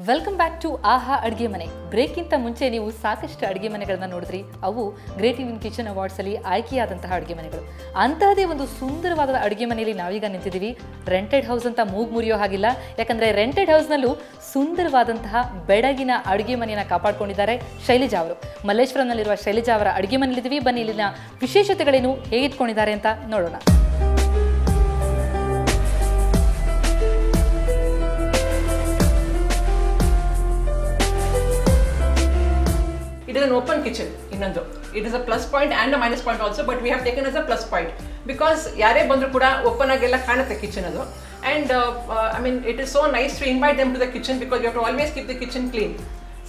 Welcome back to ಆಹಾ ಅಡುಗೆ ಮನೆ. ಬ್ರೇಕ್ಗಿಂತ ಮುಂಚೆ ನೀವು ಸಾಕಷ್ಟು ಅಡುಗೆ ಮನೆಗಳನ್ನ ನೋಡಿದ್ರಿ. ಅವು ಗ್ರೇಟ್ ಇಂಡಿಯನ್ ಕಿಚನ್ ಅವಾರ್ಡ್ಸಲ್ಲಿ ಆಯ್ಕೆಯಾದಂತಹ ಅಡುಗೆ ಮನೆಗಳು. ಅಂತಹದೇ ಒಂದು ಸುಂದರವಾದ ಅಡುಗೆ ಮನೆಯಲ್ಲಿ ನಾವೀಗ ನಿಂತಿದ್ದೀವಿ. ರೆಂಟೆಡ್ ಹೌಸ್ ಅಂತ ಮೂಗು ಮುರಿಯೋ ಹಾಗಿಲ್ಲ, ಯಾಕಂದರೆ ರೆಂಟೆಡ್ ಹೌಸ್ನಲ್ಲೂ ಸುಂದರವಾದಂತಹ ಬೆಡಗಿನ ಅಡುಗೆ ಮನೆಯನ್ನು ಕಾಪಾಡ್ಕೊಂಡಿದ್ದಾರೆ ಶೈಲಜಾ ಅವರು. ಮಲ್ಲೇಶ್ವರಂನಲ್ಲಿರುವ ಶೈಲಜಾ ಅವರ ಅಡುಗೆ ಮನೆಯಲ್ಲಿದ್ದೀವಿ. ಬನ್ನಿ ಇಲ್ಲಿನ ವಿಶೇಷತೆಗಳೇನು, ಹೇಗಿಟ್ಕೊಂಡಿದ್ದಾರೆ ಅಂತ ನೋಡೋಣ. It is an open kitchen. It is a plus point and a minus point also, but we have taken as a plus point because yare bandru kuda open agella kanutte kitchen adu, and I mean it is so nice to invite them to the kitchen because you have to always keep the kitchen clean.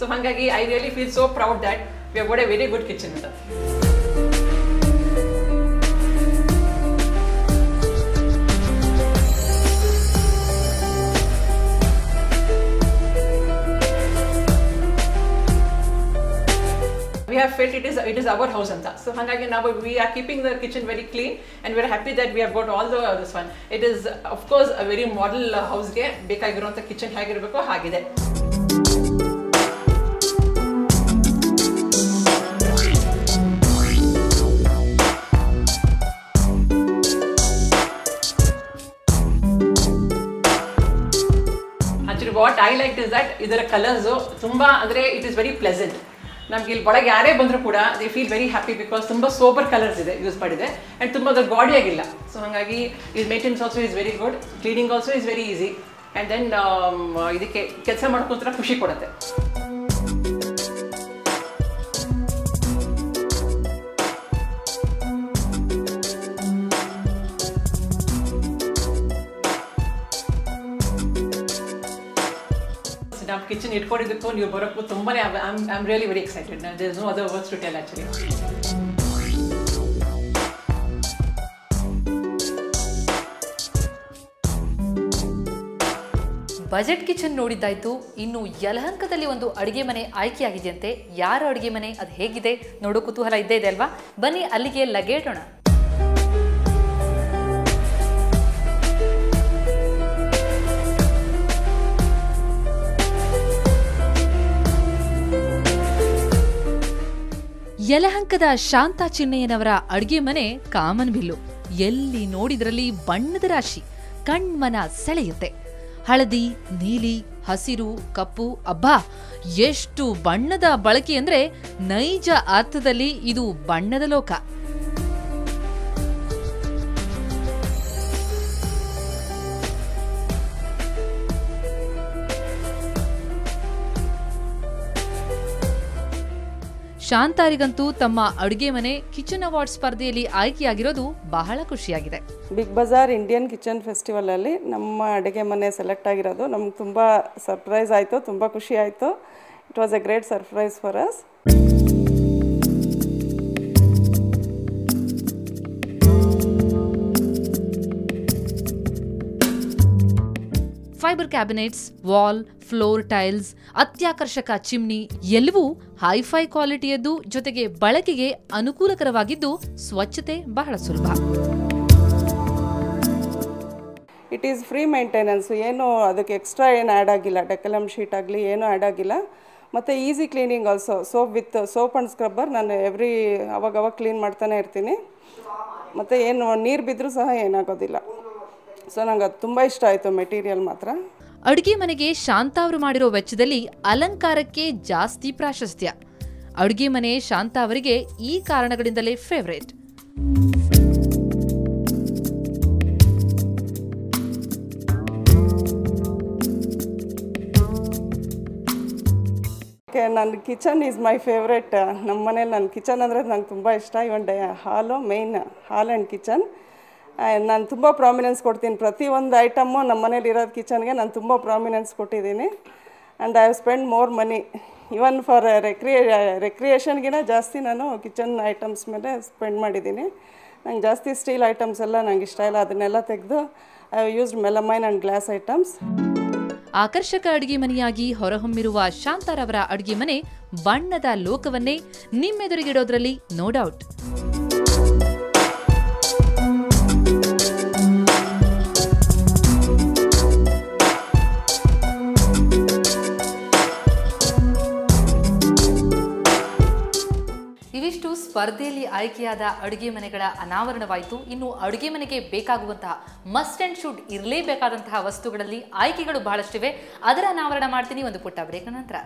So hangagi I really feel so proud that we have got a very good kitchen adu. We have felt it is our house anta. So hangagi now we are keeping the kitchen very clean and we are happy that we have got all this one. It is of course a very model house ge ಬೇಕಾಗಿರುವಂತ kitchen ಹೇಗಿರಬೇಕು ಹಾಗಿದೆ. Actually what I liked is that ಇದರ colors ತುಂಬಾ ಅಂದ್ರೆ it is very pleasant. ನಮಗೆ ಇಲ್ಲಿ ಒಳಗೆ ಯಾರೇ ಬಂದರೂ ಕೂಡ they feel very happy because ತುಂಬ ಸೋಬರ್ ಕಲರ್ಸ್ ಇದೆ ಯೂಸ್ ಮಾಡಿದೆ ಆ್ಯಂಡ್ ತುಂಬ ಅದ್ರ ಗಾಡಿ ಆಗಿಲ್ಲ. ಸೊ ಹಾಗಾಗಿ ಇದು maintenance also is very good, cleaning also is very easy and then ಇದಕ್ಕೆ ಕೆಲಸ ಮಾಡ್ಕೊಂತ ಖುಷಿ ಕೊಡುತ್ತೆ. ನಾವು ಕಿಚನ್ ಇಟ್ಕೊಂಡಿದ್ದಕ್ಕೂ ನೀವು ಬರೋಕ್ಕೂ ತುಂಬಾ I am really very excited. There is no other words to tell actually. Budget kitchen ನೋಡಿದ್ದಾಯ್ತು, ಇನ್ನು ಯಲಹಂಕದಲ್ಲಿ ಒಂದು ಅಡುಗೆ ಮನೆ ಆಯ್ಕೆಯಾಗಿದೆಯಂತೆ. ಯಾರ ಅಡುಗೆ ಮನೆ, ಅದು ಹೇಗಿದೆ ನೋಡೋ ಕುತೂಹಲ ಇದ್ದೇ ಇದೆ ಅಲ್ವಾ? ಬನ್ನಿ ಅಲ್ಲಿಗೆ ಲಗೇಟೋಣ. ಯಲಹಂಕದ ಶಾಂತಾ ಚಿನ್ನಯ್ಯನವರ ಅಡುಗೆ ಮನೆ ಕಾಮನ್ಬಿಲ್ಲು. ಎಲ್ಲಿ ನೋಡಿದ್ರಲ್ಲಿ ಬಣ್ಣದ ರಾಶಿ ಕಣ್ಮನ ಸೆಳೆಯುತ್ತೆ. ಹಳದಿ, ನೀಲಿ, ಹಸಿರು, ಕಪ್ಪು, ಅಬ್ಬಾ ಎಷ್ಟು ಬಣ್ಣದ ಬಳಕೆ ಅಂದ್ರೆ ನೈಜ ಅರ್ಥದಲ್ಲಿ ಇದು ಬಣ್ಣದ ಲೋಕ. ಶಾಂತಾರಿಗಂತೂ ತಮ್ಮ ಅಡುಗೆ ಮನೆ ಕಿಚನ್ ಅವಾರ್ಡ್ ಸ್ಪರ್ಧೆಯಲ್ಲಿ ಆಯ್ಕೆಯಾಗಿರೋದು ಬಹಳ ಖುಷಿಯಾಗಿದೆ. ಬಿಗ್ ಬಜಾರ್ ಇಂಡಿಯನ್ ಕಿಚನ್ ಫೆಸ್ಟಿವಲಲ್ಲಿ ನಮ್ಮ ಅಡುಗೆ ಮನೆ ಸೆಲೆಕ್ಟ್ ಆಗಿರೋದು ನಮ್ಗೆ ತುಂಬ ಸರ್ಪ್ರೈಸ್ ಆಯಿತು, ತುಂಬ ಖುಷಿ ಆಯಿತು. It was a great surprise for us. Fibre cabinets, wall, floor tiles, ಅತ್ಯಾಕರ್ಷಕ ಚಿಮ್ನಿ ಎಲ್ಲವೂ ಹೈಫೈ ಕ್ವಾಲಿಟಿಯದ್ದು, ಜೊತೆಗೆ ಬಳಕೆಗೆ ಅನುಕೂಲಕರವಾಗಿದ್ದು ಸ್ವಚ್ಛತೆ ಬಹಳ ಸುಲಭ. ಇಟ್ ಈಸ್ ಫ್ರೀ ಮೇಂಟೆನೆನ್ಸ್, ಏನು ಅದಕ್ಕೆ ಎಕ್ಸ್ಟ್ರಾ ಏನು ಆ್ಯಡ್ ಆಗಿಲ್ಲ. ಡೆಕಲಮ್ ಶೀಟ್ ಆಗಲಿ ಏನೂ ಆ್ಯಡ್ ಆಗಿಲ್ಲ. ಮತ್ತು easy cleaning also. Soap and scrubber ನಾನು ಅವಾಗ ಕ್ಲೀನ್ ಮಾಡ್ತಾನೆ ಇರ್ತೀನಿ. ಮತ್ತು ಏನು ನೀರು ಬಿದ್ದರೂ ಸಹ ಏನಾಗೋದಿಲ್ಲ. ಸೊ ನಂಗೆ ಅದು ತುಂಬ ಇಷ್ಟ ಆಯಿತು ಮೆಟೀರಿಯಲ್ ಮಾತ್ರ. ಅಡುಗೆ ಮನೆಗೆ ಶಾಂತಾ ಅವರು ಮಾಡಿರೋ ವೆಚ್ಚದಲ್ಲಿ ಅಲಂಕಾರಕ್ಕೆ ಜಾಸ್ತಿ ಪ್ರಾಶಸ್ತ್ಯ. ಅಡುಗೆ ಮನೆ ಶಾಂತಾ ಅವರಿಗೆ ಈ ಕಾರಣಗಳಿಂದಲೇ ಫೇವರೇಟ್. ನನ್ನ ಕಿಚನ್ ಈಸ್ ಮೈ ಫೇವ್ರೇಟ್. ನಮ್ಮ ಮನೇಲಿ ನನ್ನ ಕಿಚನ್ ಅಂದರೆ ನಂಗೆ ತುಂಬ ಇಷ್ಟ. ಇವನ್ ಹಾಲು ಮೇಯ್ನ್ ಹಾಲ್ ಆ್ಯಂಡ್ ಕಿಚನ್ ನಾನು ತುಂಬ ಪ್ರಾಮಿನೆನ್ಸ್ ಕೊಡ್ತೀನಿ. ಪ್ರತಿಯೊಂದು ಐಟಮ್ಮು ನಮ್ಮ ಮನೇಲಿ ಇರೋದು ಕಿಚನ್ಗೆ ನಾನು ತುಂಬ ಪ್ರಾಮಿನೆನ್ಸ್ ಕೊಟ್ಟಿದ್ದೀನಿ. And I have spend more money even for ರೆಕ್ರಿಯೇಷನ್ಗಿನ ಜಾಸ್ತಿ ನಾನು ಕಿಚನ್ ಐಟಮ್ಸ್ ಮೇಲೆ ಸ್ಪೆಂಡ್ ಮಾಡಿದ್ದೀನಿ. ನಂಗೆ ಜಾಸ್ತಿ ಸ್ಟೀಲ್ ಐಟಮ್ಸ್ ಎಲ್ಲ ನಂಗೆ ಇಷ್ಟ ಇಲ್ಲ. ಅದನ್ನೆಲ್ಲ ತೆಗೆದು I have used melamine and glass items. ಆಕರ್ಷಕ ಅಡುಗೆ ಮನೆಯಾಗಿ ಹೊರಹೊಮ್ಮಿರುವ ಶಾಂತಾರವರ ಅಡುಗೆ ಮನೆ ಬಣ್ಣದ ಲೋಕವನ್ನೇ ನಿಮ್ಮೆದುರಿಗಿಡೋದ್ರಲ್ಲಿ ನೋ ಡೌಟ್. ಇದಿಷ್ಟು ಸ್ಪರ್ಧೆಯಲ್ಲಿ ಆಯ್ಕೆಯಾದ ಅಡುಗೆ ಮನೆಗಳ ಅನಾವರಣವಾಯಿತು. ಇನ್ನು ಅಡುಗೆ ಮನೆಗೆ ಬೇಕಾಗುವಂತಹ ಮಸ್ಟ್ ಅಂಡ್ ಶುಡ್ ಇರಲೇಬೇಕಾದಂತಹ ವಸ್ತುಗಳಲ್ಲಿ ಆಯ್ಕೆಗಳು ಬಹಳಷ್ಟಿವೆ. ಅದರ ಅನಾವರಣ ಮಾಡ್ತೀನಿ ಒಂದು ಪುಟ್ಟ ಬ್ರೇಕ್ ನಂತರ.